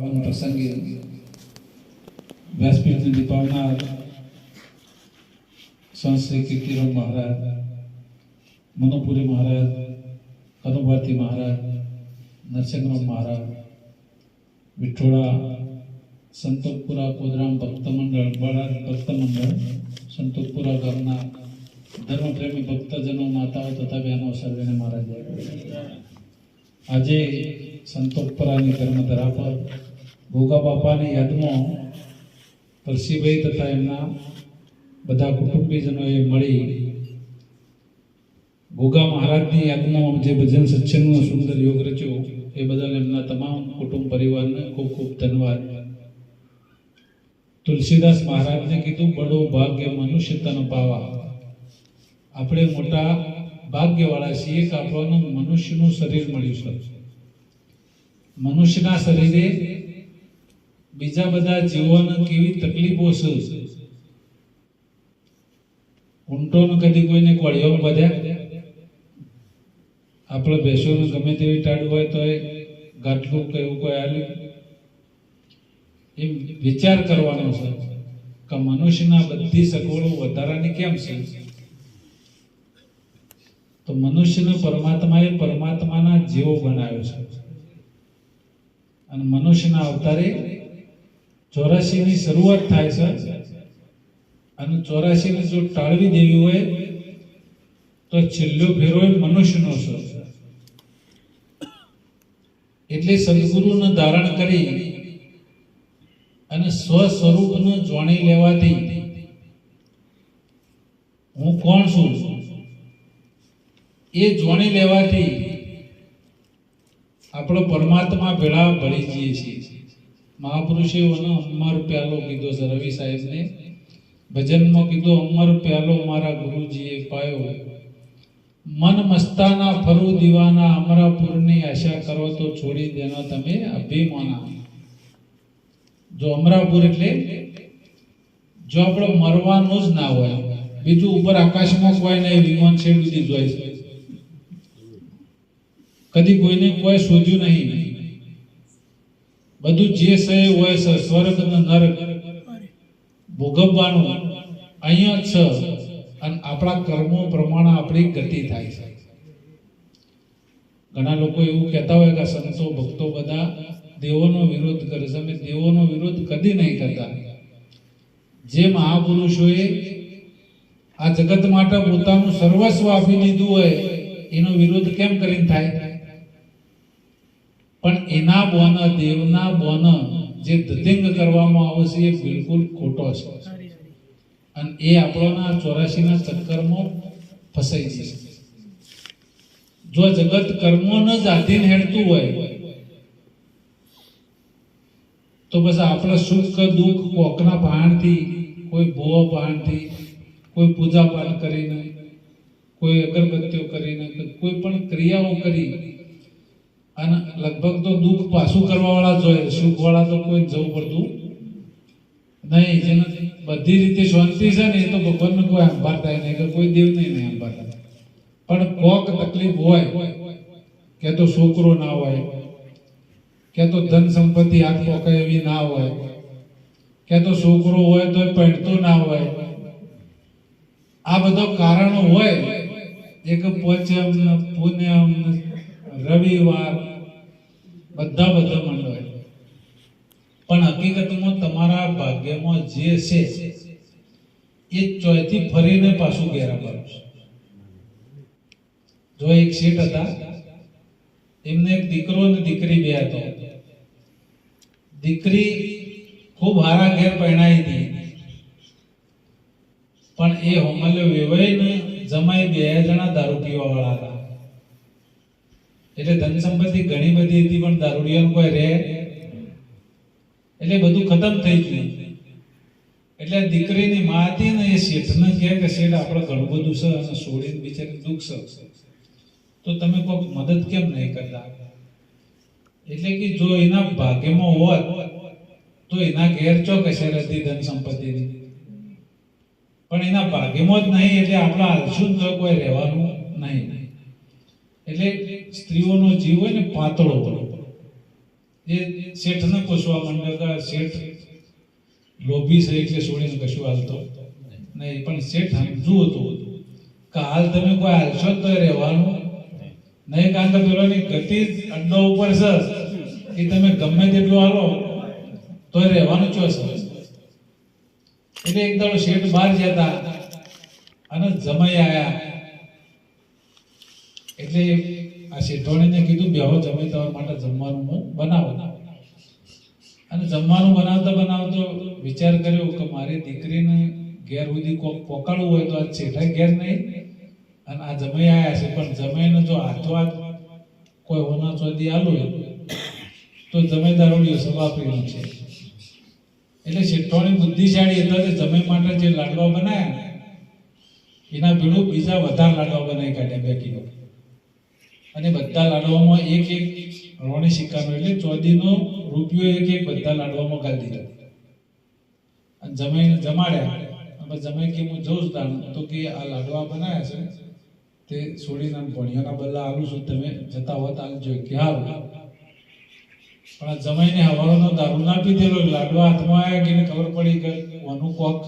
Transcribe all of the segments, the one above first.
પાવન પ્રસંગે વ્યાસપીઠની દીપાવનાર સંત શ્રી કીર્તિરામ મહારાજ, મનોપુરી મહારાજ, કનુભારતી મહારાજ, નરસિંહરામ મહારાજ, વિઠોડા સંતોષપુરા કોદરામ ભક્ત મંડળ, બળાદ ભક્ત મંડળ, સંતોષપુરા ગામના ધર્મપ્રેમી ભક્તજનો, માતાઓ તથા બહેનો સર્વેને મારા જય. આજે સંતોષપુરાની ધર્મધરા પર ભોગા બાપાની યાદમાં પરસીભાઈ તથા એમના બધા કુટુંબીજનોએ મળી ભોગા મહારાજની યાદમાં જે ભજન સત્સંગનો સુંદર યોગ રચ્યો એ બદલ એમના તમામ કુટુંબ પરિવારને ખૂબ ખૂબ ધન્યવાદ. તુલસીદાસ મહારાજને કીધું, બડો ભાગ્ય મનુષ્ય તન પાવા. આપણે મોટા ભાગ્યવાળા છીએ કે આપણને મનુષ્યનું શરીર મળ્યું છે. મનુષ્યના શરીરે બીજા બધા જીવોને કેવી તકલીફો છે. ઊંટોને કદી કોઈને કોળિયો બધ્યા, આપણે ભેંસોને ગમે તેવી ટાળું હોય તો એ ગાંઠલું કે એવું કોઈ આલ્યું. એમ વિચાર કરવાનો છે કે મનુષ્યના બધી સગવડો વધારાની કેમ છે? તો મનુષ્યને પરમાત્માએ પરમાત્માના જેવો બનાવ્યો છે. અને મનુષ્યના અવતારે 84 ની શરૂઆત થાય છે અને 84 ને જો ટાળવી દેવી હોય તો છેલ્લો ફેરો મનુષ્યનો છે. એટલે સદગુરુને ધારણ કરી અને સ્વ સ્વરૂપને જાણી લેવાથી હું કોણ છું એ જાણી લેવાથી આપણો પરમાત્મા ભેળા ભળી જઈએ છીએ. મહાપુરુષે અમર પ્યાલો કીધો છે. રવિ સાહેબને ભજનમાં કીધો, અમર પ્યાલો મારા ગુરુજીએ પાયો, મન મસ્તાના ફરું દીવાના, અમરાપુરની આશા કરો તો છોડી દેના તમે અભિમાના. જો અમરાપુર એટલે જો આપણે મરવાનું જ ના હોય, બીજું ઉપર આકાશમાં કોઈ નહીં, વિમાન છેડ સુધી જોઈ છે, કદી કોઈને કોઈ શોધ્યું નહીં, બધું જે છે હોય છે, સ્વર્ગ અને નરક ભોગવવાનું અહીંયા જ છે. અને આપણા કર્મો પ્રમાણે આપણી ગતિ થાય છે. ઘણા લોકો એવું કહેતા હોય કે સંતો ભક્તો બધા દેવોનો વિરોધ કરે છે. અમે દેવોનો વિરોધ કદી નહીં કરતા. જે મહાપુરુષોએ આ જગત માટે પોતાનું સર્વસ્વ આપી દીધું હોય એનો વિરોધ કેમ કરીને થાય? પણ એના બોન, દેવના બોન જે દતિંગ કરવામાં આવે છે એ બિલકુલ ખોટો છે. અને એ આપણોના 84 ના ચક્કરમાં ફસાઈ છે. જો જગત કર્મોને જ આધીન હેડતું હોય તો બસ આપણે સુખ દુઃખ કોકના ભાણથી, કોઈ ભોવા ભાણથી, કોઈ પૂજા પાઠ કરીને, કોઈ અગરબત્તીઓ કરીને, કોઈ પણ ક્રિયાઓ કરી અને લગભગ તો દુઃખ પાછું કરવા વાળા જોઈએ, સુખ વાળા તો કોઈ જવું પડતું નહીં. જેને બધી રીતે શાંતિ છે ને એ તો ભગવાનને કોઈ સંભાળતા નહીં, કે કોઈ દેવને નહીં સંભાળતા. પણ કોક તકલીફ હોય, કે તો છોકરો ના હોય, કે તો ધન સંપત્તિ હાથ પોકાય એવી ના હોય, કે તો છોકરો હોય તો પહેણતો ના હોય, આ બધા કારણો હોય. એક પોચમ, પૂનમ, રવિવાર બધા મંડળ. પણ હકીકતમાં તમારા ભાગ્યમાં જે છે એ ચોથી ફરીને પાછું ઘેરા પડે છે. જો એક શેઠ હતા, એમને એક દીકરો અને દીકરી બે હતા. દીકરી ખૂબ હારા ઘેર પરણાઈ હતી, પણ એ હોમલ્યો વેવાઈને જમાઈ બે જણા દારૂ પીવા વાળા હતા. એટલે ધન સંપત્તિ ઘણી બધી હતી પણ દારૂડિયાનું કોઈ રહે એટલે બધું ખતમ થઈ ગયું. એટલે દીકરીની માં હતી ને એ શેઠને કહે કે શેઠ આપણે ઘણું બધું છે અને છોડીને બિચારી દુઃખ છે, તો તમે કોઈક મદદ કેમ નહીં કરતા? એટલે કે જો એના ભાગ્યમાં હોત તો એના ઘેર ચોક અસર હતી ધન સંપત્તિની, પણ એના ભાગ્યમાં જ નહીં એટલે આપણે હાલશું તો કોઈ રહેવાનું નહીં. એટલે સ્ત્રીઓનો જીવ હોય ને પાતળો, એ શેઠને પૂછવા માંડ્યો કે શેઠ લોભી છે એટલે છોડીને કશું હાલતો નહીં, પણ શેઠ સમજવું હતું કે હાલ તમે કોઈ હાલશો તો રહેવાનું નહીં, કારણ કે પેલોની ગતિ અડ્ડો ઉપર છે એ તમે ગમે તેટલું હાલો તો રહેવાનું ચો છે. એટલે એક દાડો શેઠ બહાર જતા અને જમાઈ આયા એટલે આ શેઠવાણીને કીધું બેહો જમાઈ તમારા માટે જમવાનું હું બનાવો. અને જમવાનું બનાવતા બનાવતો વિચાર કર્યો કે મારી દીકરીને ઘેર સુધી કોક પોકાડવું હોય તો આ શેઠાઈ ઘેર નહીં અને આ જમાઈ આયા છે, પણ જમાઈને જો હાથો કોઈ હોના ચોદી આલું તો જમાઈદારોની સવાપરીનું છે. એટલે શેઠવાણી બુદ્ધિશાળી હતા કે જમાઈ માટે જે લાડવા બનાયા એના ભેળું બીજા વધારે લાડવા બનાવી કાઢ્યા 2 કિલો, અને બધા લાડવામાં એક એક રોણી સિક્કાનો એટલે ચોદીનો રૂપિયો એક એક બધા લાડવામાં ગાળી દીધો અને જમાઈને જમાડ્યા. અને જમાઈ કે હું જોઉં છું તો કે આ લાડવા બનાવ્યા છે તે છોડીને ભણિયાના બદલા આલું છું, તમે જતા હોત આલજો કે હારું. પણ આ જમાઈને હવારોનો દારૂ ના પીધેલો, લાડવા હાથમાં આવ્યા કે ખબર પડી કે ઓનું કોક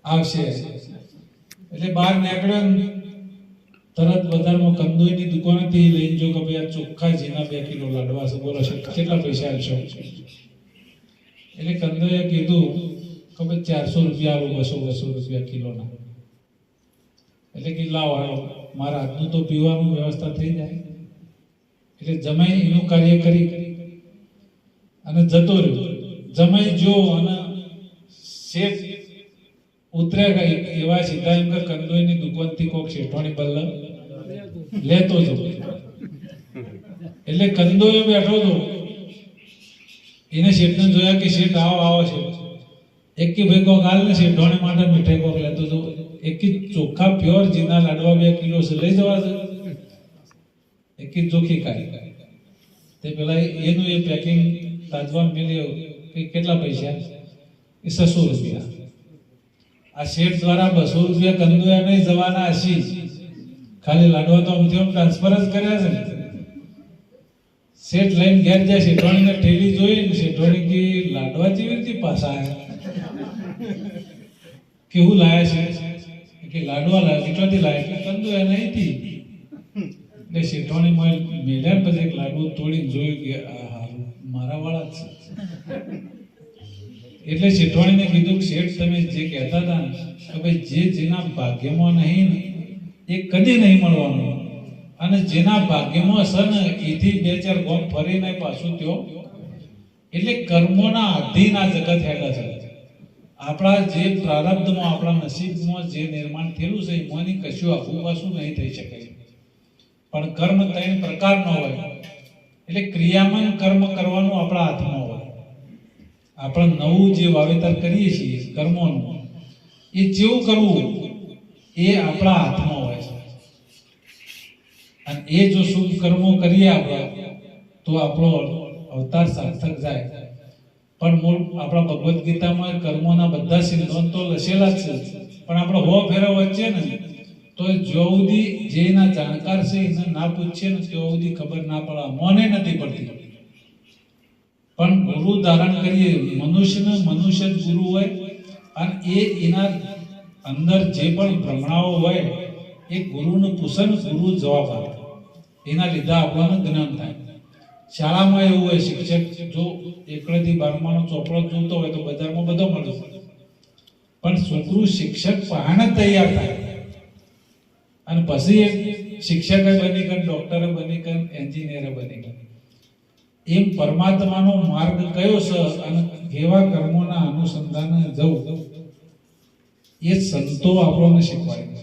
આવશે એટલે બહાર નીકળ્યો. તરત બજારમાં કંદોઈની દુકાનેથી લઈને જો કે ભાઈ આ ચોખ્ખા જીના 2 કિલો લાડવા છે, બોલો કેટલા પૈસા આવશો? એટલે કંદોઈએ કીધું કે ભાઈ 400 રૂપિયા આવું, 200 રૂપિયા કિલોના. એટલે કે લાવો મારા હાથનું તો પીવાનું વ્યવસ્થા થઈ જાય. એટલે જમાઈ એનું કાર્ય કરી અને જતો રહ્યો. જમાઈ જો અને શેઠ ઉતર્યા ગઈ એવા સીધા એમ કે કંદોઈની દુકાનથી કોક શેઠવાણી બલ્લ લેતો હતો. એટલે કંદોયો બેઠો હતો, એને શેઠને જોયા કે શેઠ આવો આવો છે. એક કે ભાઈ કોક હાલ ને શેઠવાણી માટે મીઠાઈ કોક લેતો હતો. એક ચોખ્ખા પ્યોર જીના લાડવા 2 કિલો છે, લઈ જવા છે. એક ચોખ્ખી કાઢી તે પેલા એનું એ પેકિંગ તાજવાન મેળ્યો કે કેટલા પૈસા? એ 600 રૂપિયા. આ શેઠ દ્વારા 200 રૂપિયા કંદોયા નહીં જવાના હશી, ખાલી લાડવા તો આમથી આમ ટ્રાન્સફર જ કર્યા છે ને. શેઠ લઈને ઘેર જાય, શેઠવાણીને ઠેલી જોઈ, શેઠવાણી કે લાડવા જેવી રીતે પાછા આવ્યા? કેવું લાયા છે? કે લાડવા લાયા. કેટલાથી લાયા? કે કંદોયા નહીં થી. એટલે શેઠવાણી મેળ્યા પછી એક લાડુ તોડીને જોયું કે આ મારા વાળા જ છે. એટલે શેઠવાણીને કીધું કે શેઠ તમે જે કહેતા હતા ને કે ભાઈ જે જેના ભાગ્યમાં નહીં ને એ કદી નહીં મળવાનું, અને જેના ભાગ્યમાં છે ને એથી 2-4 ગોમ ફરીને પાછું ત્યો. એટલે કર્મોના આધીન આ જગત હેડા છે. આપણા જે પ્રારબ્ધમાં આપણા નસીબમાં જે નિર્માણ થયેલું છે એમાંની કશું આખું પાછું નહીં થઈ શકે. પણ કર્મ 3 પ્રકારનો હોય. એટલે ક્રિયામાં કર્મ કરવાનું આપણા હાથમાં હોય. આપણે નવું જે વાવેતર કરીએ છીએ કર્મોનું, એ જેવું કરવું એ આપણા હાથમાં હોય છે. અને એ જો શુભ કર્મો કરીએ આપણે તો આપણો અવતાર સાર્થક જાય. પણ મૂળ આપણા ભગવદ્ ગીતામાં કર્મોના બધા સિદ્ધાંતો લખેલા જ છે, પણ આપણે હો ફેરા વચ્ચે ને તો જો સુધી જેના જાણકાર છે એને ના પૂછે ને ત્યાં સુધી ખબર ના પડે, મોને નથી પડતી. પણ ગુરુ ધારણ કરીએ, મનુષ્ય જ ગુરુ હોય, અને એના અંદર જે પણ ભ્રમણાઓ હોય એ ગુરુનું પૂછન ગુરુ જવાબ આપે, એના લીધે આપણને જ્ઞાન થાય. શાળામાં એવું હોય, શિક્ષક જો 1 થી 12 ચોપડો જોતો હોય તો બજારમાં બધો મળે, પણ છોકરું શિક્ષક પહાણ જ તૈયાર થાય અને પછી શિક્ષક બની ગયો, ડોક્ટર બની ગયો, એન્જિનિયર બની ગયો. એમ પરમાત્માનો માર્ગ કયો છે અને કેવા કર્મોના અનુસંધાને જવું એ સંતો આપણને શીખવાડે.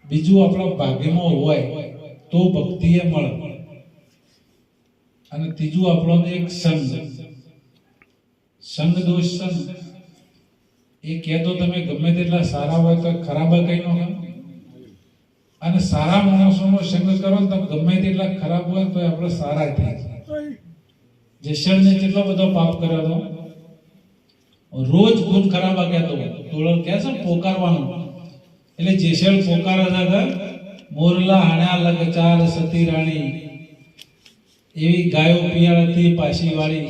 બીજું આપણા ભાગ્યમાં હોય તો ભક્તિ એ મળે. અને ત્રીજું આપણને એક સંગ દોષ છે. એ કહેતો તમે ગમે તેટલા સારા હોય તો ખરાબ કઈ ન હોય, અને સારા માણસોનો સંગ કરો તો ગમે તેટલા ખરાબ હોય તો આપણે સારા થાય. જેસલને કેટલો બધો પાપ કર્યો હતો, રોજ ખૂન ખરાબ કહેતો, તોળલ કહે છે પોકારવાનું. એટલે જેસલ પોકારે છે મોરલા હાણ્યા લગચાર સતી રાણી, એવી ગાયો પિયાળાથી પાછી વાળી,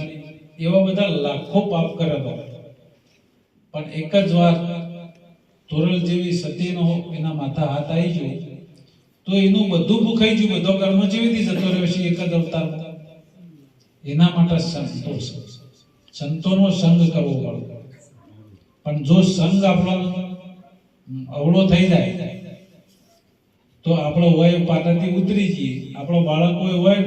એવા બધા લાખો પાપ કરેલો. પણ એક જ વાર તોરલ જેવી સતીનો એના માથા હાથ આવી ગયો તો એનું બધું ભૂખાઈ ગયું, બધો કર્મ જેવી જતો રહ્યો છે એક જ અવતારમાં. એના માટે સંતોષ, સંતોનો સંગ કરવો પડે. પણ જો સંગ આપણો અવળો થઈ જાય તો આપણો વય પાટાથી ઉતરી જઈએ. આપણો બાળક હોય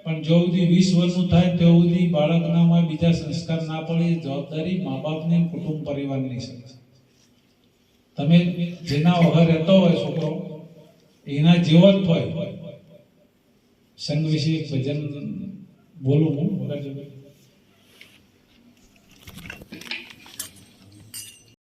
પણ જો સુધી 20 વર્ષનું થાય ત્યાં સુધી બાળકનામાં બીજા સંસ્કાર ના પડે, જવાબદારી મા બાપની, કુટુંબ પરિવારની છે. તમે જેના વગર રહેતો હોય છોકરો એના જેવો જ હોય. સંઘ વિશે ભજન બોલું હું.